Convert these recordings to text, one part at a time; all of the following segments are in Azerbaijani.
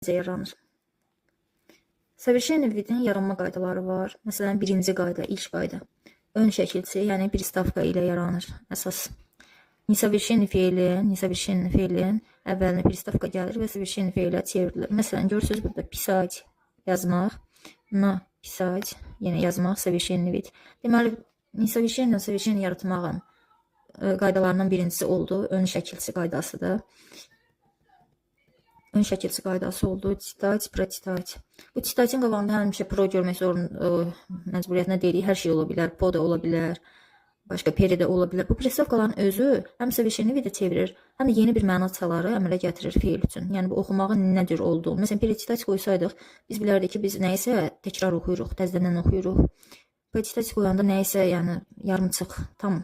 yaranır. Совершенный vidin yaranma qaydaları var. Məsələn, birinci qayda, ilk qayda. Ön şəkilçi, yəni pristavka ilə yaranır. Əsas несовершенный feilin əvvəlinə pristavka gəlir və совершенный feilə çevrilir. Məsələn, görürsünüz burada pisать, yazmaq, napisать, yəni yazmaq, совершенный vid. Deməli, совершенный yaratmağın qaydalarından birincisi oldu. Ön şəkilçi qaydasıdır. Ön şəkilçi qaydası oldu. Titать, protitать. Bu titatin qabağında həmişə pro görmək məcburiyyətinə deyilik. Hər şey ola bilər. Po da ola bilər. Başqa peri də ola bilər. Bu pristavkaların özü həm совершенный vidə çevirir, həm də yeni bir məna çaları əmələ gətirir feil üçün. Yəni bu oxumağın nə cür olduğunu. Məsələn, protitать qoysaydıq, biz bilərdik ki, biz nəyisə təkrar oxuyuruq, təzədən oxuyuruq. Protitать qoyanda nəyisə, yəni yarımçıq, tam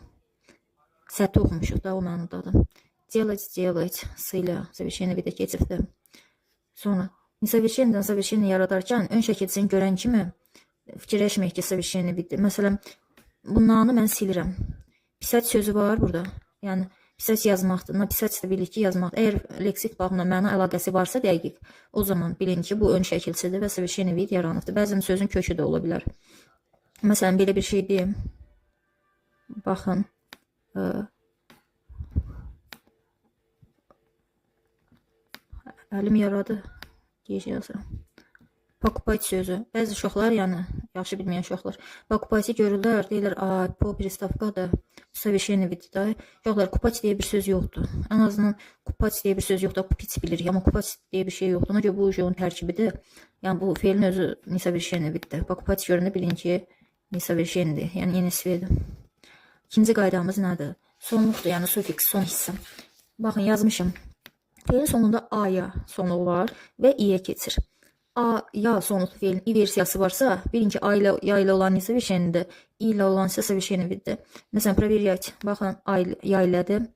səhvli oxumuşuq da o mənadadır. Делать sıyla совершенный vidə keçibdir. Sonra несовершенный совершенный yaradarkən ön şəkilçini görən kimi fikirləşmək ki, совершенный viddir. Məsələn, bunları mən silirəm. Pisать sözü var burada. Yəni pisать yazmaqdır. Napisать da bilir ki, yazmaq. Əgər leksik baxımdan məna əlaqəsi varsa dəqiq, o zaman bilin ki, bu ön şəkilçidir və совершенный vid yaranıbdır. Bəzən sözün kökü də ola bilər. Məsələn, belə bir şey deyim. Baxın. Əlim yaradı. Gec yazıram. Покупать sözü. Bəzi uşaqlar, yəni yaxşı bilməyən uşaqlar, покупать görürlər, deyirlər, po pristavkadır, совершенный viddir. Uşaqlar, kupać deyə bir söz yoxdur. Ən azından kupać deyə bir söz yoxdur, kupiç bilirik, amma kupać deyə bir şey yoxdur. Ona görə bu uşağın tərkibidir. Yəni bu feilin özü несовершенный viddir. Покупать görəndə bilin ki, несовершенный, yəni yeni sifirdir. İkinci qaydamız nədir? Sonluqdur, yəni sufiks, son hissə. Baxın, yazmışım. Feilin sonunda a-ya sonluğu var və i-yə keçir. A-ya sonluqlu feilin i versiyası varsa, bilin ki, ya ilə olan несовершенныйdir, i ilə olan isə совершенный viddir. Məsələn, проверять, baxın, ya ilədir.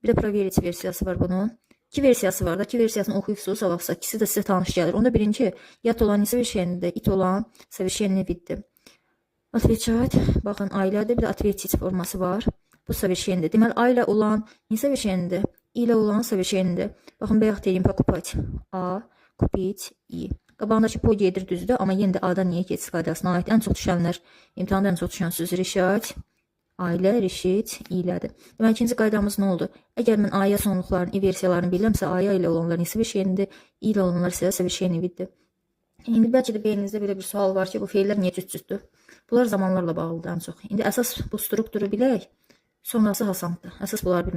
Bir də проверить versiyası var bunun. İki versiyası var da, iki versiyasını oxuyubsunuz, savaqsa, ikisi də sizə tanış gəlir. Onda bilin ki, yat olan несовершенныйdir, it olan совершенный viddir. Отвечать, baxın, a ilədir, bir də ответить forması var. Bu совершенныйdir. Deməli, a ilə olan несовершенныйdir. İlə olan совершенныйdir. Baxın, bayaq deyim, покупать. A, kupить, i. Qabağındakı po gedir düzdür, amma yenə də a-dan niyə keçir qaydasına aid. Ən çox düşənlər, imtihanda ən çox düşən söz решать, a ilə, решить, ilədir. Deməli, ikinci qaydamız nə oldu? Əgər mən a-ya sonluqların, i versiyalarını bilirəmsə, a-ya ilə olanlar несовершенныйdir, i ilə olanlar isə совершенный viddir. İndi bəlkə də beyninizdə belə bir sual var ki, bu feillər niyə cüt-cütdür? Bunlar zamanlarla bağlıdır ən çox. İndi əsas bu strukturu bilək, sonrası hasandır. Əsas bunları bilmək.